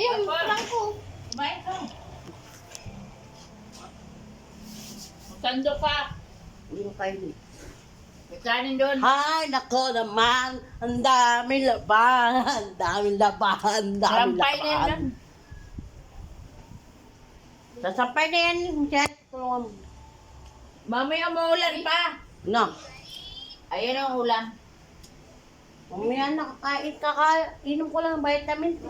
Ayun, parang ko. Kumain ka. Sando ka. Hindi ko kainin. May kanin doon. Ay, nako naman. Ang daming laban. Ang daming laban. Ang daming Sampay na laban. yan. Sasampay na yan. Chat. Mamaya maulan pa. No. Ayan ang ulam. Mamaya nakakain ka ka. Inom ko lang ng vitamin.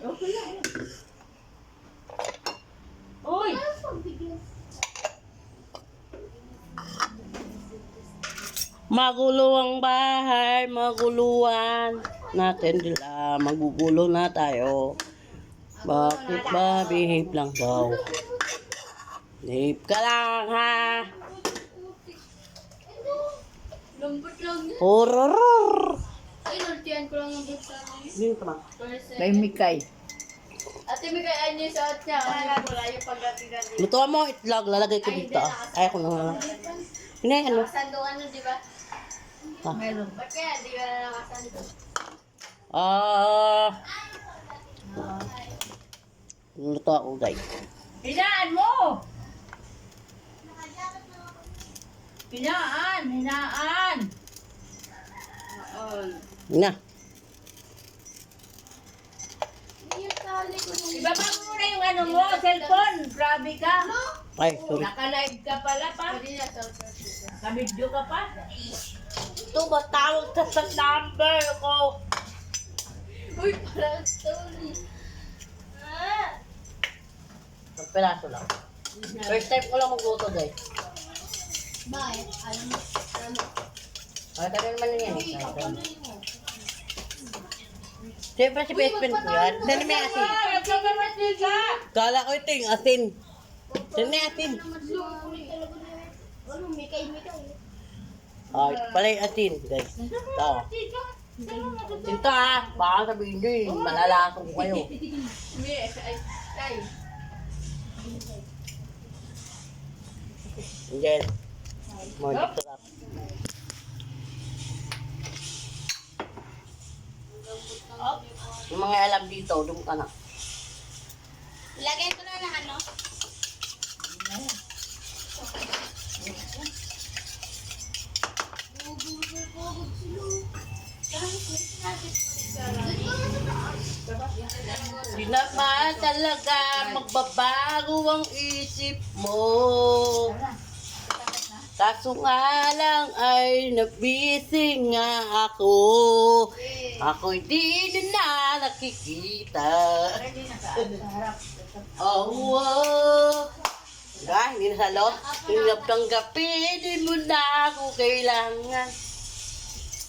Okay lang. Uy! Magulo ang bahay, maguluhan natin nila, magugulo na tayo. Bakit ba behave lang daw? Behave ka lang ha. Lambot lang yun. Horror. Ay, naltiyan ko lang ang buksa na yun. Dito ka. Kay Mikay. Ate, may kaya niya yung suot niya. Wala yung pagdating-dating. Lutuan mo itlog, lalagay ko dito. Ay, ako na. Hindi, ano? Nakasando ka nun, di ba? Ah. Meron. Ba't kaya di ka na nakasando? Luto ako, guys. Hinaan mo! Hinaan! Na. Yung tali ko nung... Ibaba mo muna yung ano mo, cellphone. Grabe ka. Ay, sorry. Naka-live ka pala pa. Pwede na to. Naka-video ka pa. Ito ba tawag sa number ko? Uy, parang story. Ah! Ang peraso lang. First time ko lang magluto, guys. Bakit? Alam mo? Ay, tagal naman yan. Uy, kapanoy mo. Siyempre si best friend ko yan. Dali may asin. Kala ko ito yung asin. Dali may asin. Ano, mikay. Ay, ito pala yung asin, guys. Ito. Ito ha. Baka sabihin nyo yung malalason ko kayo. Ay. Angel. More sarap. Yung mga alam dito, doon ka na. Ilagay ko na lang ano? Di naman talaga magbabago ang isip mo. Kaso nga lang ay nabisi nga ako. Ako hindi na nakikita. Oh, hindi na salot. Tanggapin, di mo na ako kailangan.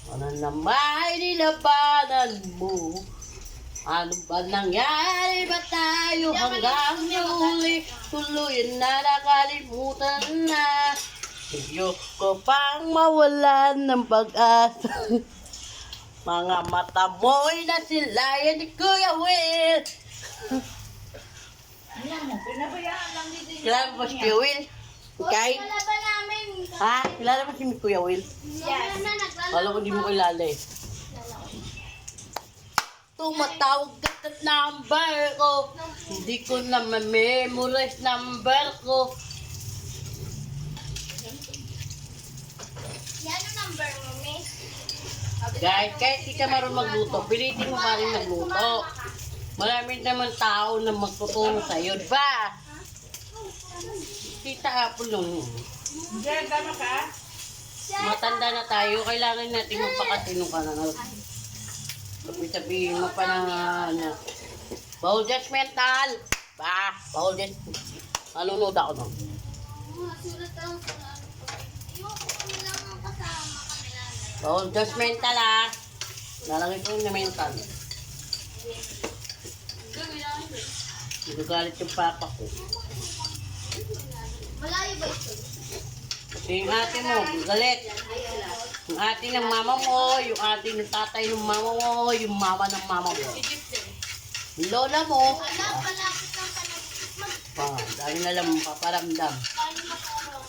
Ano naman nilabanan mo? Ano ba nangyari ba tayo hanggang huli? Tuluyan na nakalimutan na. Ayoko pang mawalan ng pag-asa. Mga mata mo'y nasilayan ni Kuya Will. Alam mo, pinabayaan lang dito. Kilala mo ba si Kuya Will? Kay? Wala ba namin? Ha? Kilala mo si Kuya Will? Yes. Na naglalaro. Alam ko di mo kilala eh. Tumatawag ka sa number ko. Hindi ko na ma-memorize number ko. Yan ang number mo, miss. Guys, kahit di ka marunong magluto, pilitin mo pa rin magluto. Maraming naman tao na magtutulong sa'yo, di ba? Tita Apple nung Diyan, gano ka? matanda na tayo, kailangan natin magpakatino ka na. Sabihin mo pa na bawal judgmental. Ba, bawal judgmental. Nalunod ako nun. Sulat lang sa ano ko. Ayoko kami lang ang kasama kanila. Bawal judgmental ah. Nalagay ko yung mental. Gawin lang ito. Nagagalit yung papa ko. Malayo ba ito? Kasi yung ate mo, galit. Yung ate ng mama mo, yung ate ng tatay ng mama mo, yung mama ng mama mo. Yung lola mo, Wala, malapit lang ka na. dahil na lang paparamdam. Paano makarong?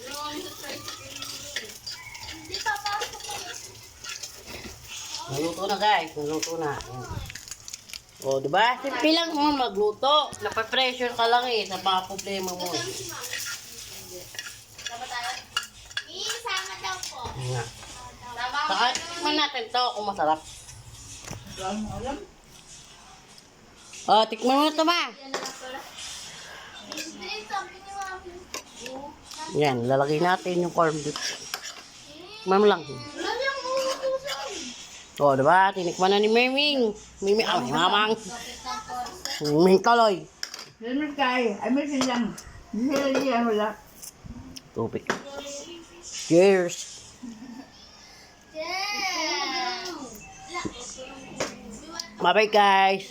Long sa tricycle. Hindi papasok ko. Naluto na guys, naluto na. Ayan. O, diba? Simple lang mo magluto. Napapressure ka lang eh sa mga problema mo. Sama tayo? Sama daw po. Ayan nga. Sama Saka, tikman natin to kung masarap. Wala mo alam. O, tikman mo na to ma. Yan, lalagay natin yung corned beef. Tikman mo lang. O, diba? Tinikman na ni Miming. Miming, ni Mamang. Miming Kaloy. Lemon kay, ay may silang. Hindi sila wala. Tubig. Cheers. Bye-bye guys.